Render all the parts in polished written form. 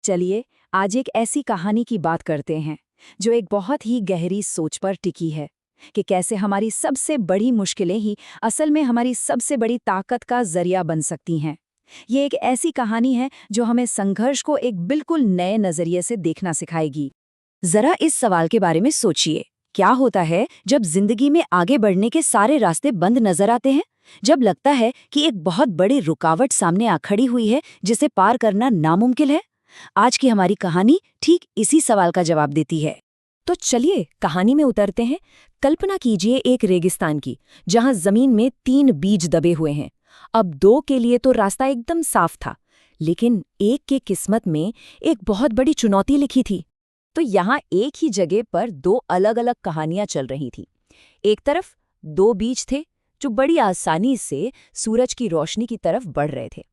चलिए आज एक ऐसी कहानी की बात करते हैं जो एक बहुत ही गहरी सोच पर टिकी है कि कैसे हमारी सबसे बड़ी मुश्किलें ही असल में हमारी सबसे बड़ी ताकत का जरिया बन सकती हैं। ये एक ऐसी कहानी है जो हमें संघर्ष को एक बिल्कुल नए नजरिए से देखना सिखाएगी। जरा इस सवाल के बारे में सोचिए, क्या होता है जब जिंदगी में आगे बढ़ने के सारे रास्ते बंद नजर आते हैं? जब लगता है कि एक बहुत बड़ी रुकावट सामने आ खड़ी हुई है जिसे पार करना नामुमकिन है। आज की हमारी कहानी ठीक इसी सवाल का जवाब देती है। तो चलिए कहानी में उतरते हैं। कल्पना कीजिए एक रेगिस्तान की, जहां जमीन में 3 बीज दबे हुए हैं। अब 2 के लिए तो रास्ता एकदम साफ था, लेकिन एक के किस्मत में एक बहुत बड़ी चुनौती लिखी थी। तो यहाँ एक ही जगह पर 2 अलग-अलग कहानियां चल रही थी। एक तरफ 2 बीज थे जो बड़ी आसानी से सूरज की रोशनी की तरफ बढ़ रहे थे,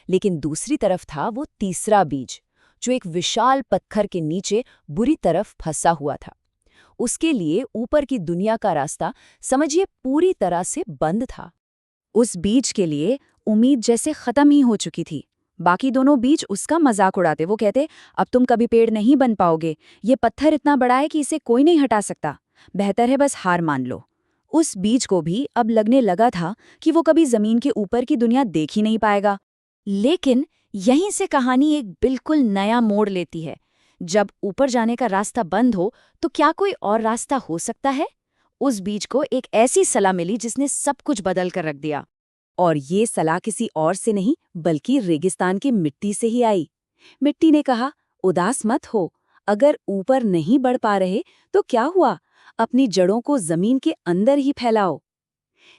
लेकिन दूसरी तरफ था वो तीसरा बीज जो एक विशाल पत्थर के नीचे बुरी तरफ फंसा हुआ था। उसके लिए ऊपर की दुनिया का रास्ता समझिए पूरी तरह से बंद था। उस बीज के लिए उम्मीद जैसे खत्म ही हो चुकी थी। बाकी दोनों बीज उसका मजाक उड़ाते। वो कहते, अब तुम कभी पेड़ नहीं बन पाओगे, ये पत्थर इतना बड़ा है कि इसे कोई नहीं हटा सकता, बेहतर है बस हार मान लो। उस बीज को भी अब लगने लगा था कि वो कभी जमीन के ऊपर की दुनिया देख ही नहीं पाएगा। लेकिन यहीं से कहानी एक बिल्कुल नया मोड़ लेती है। जब ऊपर जाने का रास्ता बंद हो तो क्या कोई और रास्ता हो सकता है? उस बीज को एक ऐसी सलाह मिली जिसने सब कुछ बदल कर रख दिया। और ये सलाह किसी और से नहीं बल्कि रेगिस्तान की मिट्टी से ही आई। मिट्टी ने कहा, उदास मत हो, अगर ऊपर नहीं बढ़ पा रहे तो क्या हुआ, अपनी जड़ों को जमीन के अंदर ही फैलाओ।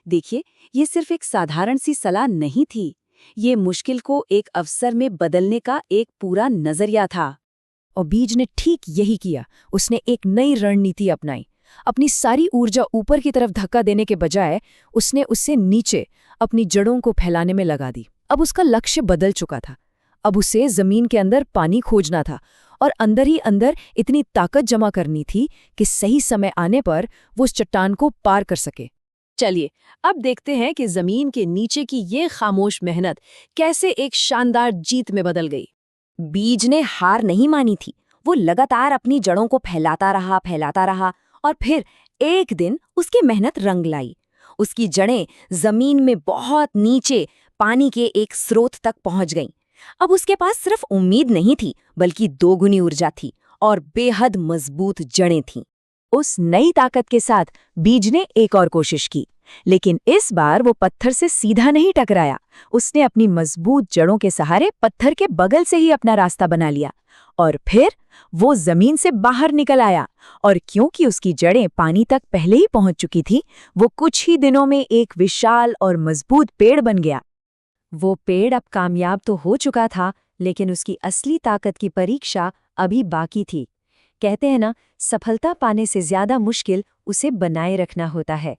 देखिए, ये सिर्फ एक साधारण सी सलाह नहीं थी, ये मुश्किल को एक अवसर में बदलने का एक पूरा नजरिया था। और बीज ने ठीक यही किया। उसने एक नई रणनीति अपनाई। अपनी सारी ऊर्जा ऊपर की तरफ धक्का देने के बजाय उसने उससे नीचे अपनी जड़ों को फैलाने में लगा दी। अब उसका लक्ष्य बदल चुका था। अब उसे जमीन के अंदर पानी खोजना था और अंदर ही अंदर इतनी ताकत जमा करनी थी कि सही समय आने पर वो उस चट्टान को पार कर सके। चलिए अब देखते हैं कि जमीन के नीचे की ये खामोश मेहनत कैसे एक शानदार जीत में बदल गई। बीज ने हार नहीं मानी थी। वो लगातार अपनी जड़ों को फैलाता रहा और फिर एक दिन उसकी मेहनत रंग लाई। उसकी जड़ें जमीन में बहुत नीचे पानी के एक स्रोत तक पहुंच गईं। अब उसके पास सिर्फ उम्मीद नहीं थी बल्कि 2 गुनी ऊर्जा थी और बेहद मजबूत जड़ें थीं। उस नई ताकत के साथ बीज ने एक और कोशिश की, लेकिन इस बार वो पत्थर से सीधा नहीं टकराया। उसने अपनी मजबूत जड़ों के सहारे पत्थर के बगल से ही अपना रास्ता बना लिया और फिर वो जमीन से बाहर निकल आया। और क्योंकि उसकी जड़ें पानी तक पहले ही पहुंच चुकी थी, वो कुछ ही दिनों में एक विशाल और मजबूत पेड़ बन गया। वो पेड़ अब कामयाब तो हो चुका था, लेकिन उसकी असली ताकत की परीक्षा अभी बाकी थी। कहते हैं ना, सफलता पाने से ज्यादा मुश्किल उसे बनाए रखना होता है।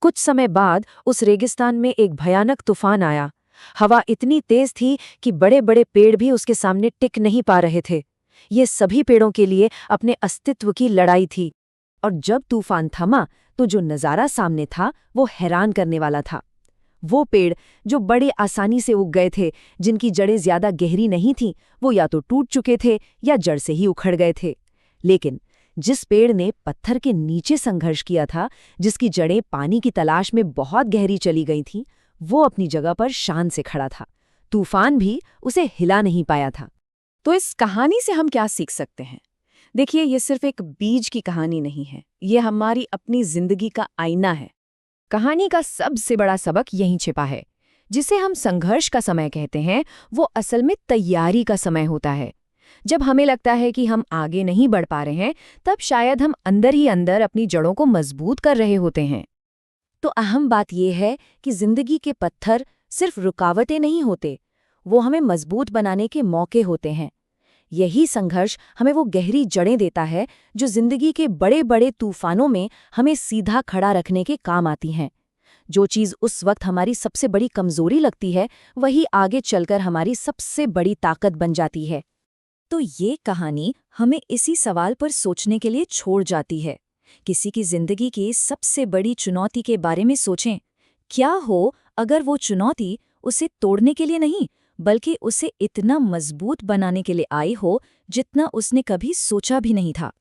कुछ समय बाद उस रेगिस्तान में एक भयानक तूफान आया। हवा इतनी तेज थी कि बड़े बड़े पेड़ भी उसके सामने टिक नहीं पा रहे थे। ये सभी पेड़ों के लिए अपने अस्तित्व की लड़ाई थी। और जब तूफान थमा तो जो नज़ारा सामने था वो हैरान करने वाला था। वो पेड़ जो बड़े आसानी से उग गए थे, जिनकी जड़ें ज्यादा गहरी नहीं थीं, वो या तो टूट चुके थे या जड़ से ही उखड़ गए थे। लेकिन जिस पेड़ ने पत्थर के नीचे संघर्ष किया था, जिसकी जड़ें पानी की तलाश में बहुत गहरी चली गई थीं, वो अपनी जगह पर शान से खड़ा था। तूफान भी उसे हिला नहीं पाया था। तो इस कहानी से हम क्या सीख सकते हैं? देखिए, ये सिर्फ एक बीज की कहानी नहीं है, ये हमारी अपनी जिंदगी का आईना है। कहानी का सबसे बड़ा सबक यहीं छिपा है। जिसे हम संघर्ष का समय कहते हैं, वो असल में तैयारी का समय होता है। जब हमें लगता है कि हम आगे नहीं बढ़ पा रहे हैं, तब शायद हम अंदर ही अंदर अपनी जड़ों को मजबूत कर रहे होते हैं। तो अहम बात यह है कि जिंदगी के पत्थर सिर्फ रुकावटें नहीं होते, वो हमें मजबूत बनाने के मौके होते हैं। यही संघर्ष हमें वो गहरी जड़ें देता है जो जिंदगी के बड़े बड़े तूफानों में हमें सीधा खड़ा रखने के काम आती हैं। जो चीज़ उस वक्त हमारी सबसे बड़ी कमजोरी लगती है, वही आगे चलकर हमारी सबसे बड़ी ताकत बन जाती है। तो ये कहानी हमें इसी सवाल पर सोचने के लिए छोड़ जाती है। किसी की जिंदगी की सबसे बड़ी चुनौती के बारे में सोचें। क्या हो अगर वो चुनौती उसे तोड़ने के लिए नहीं, बल्कि उसे इतना मजबूत बनाने के लिए आई हो जितना उसने कभी सोचा भी नहीं था।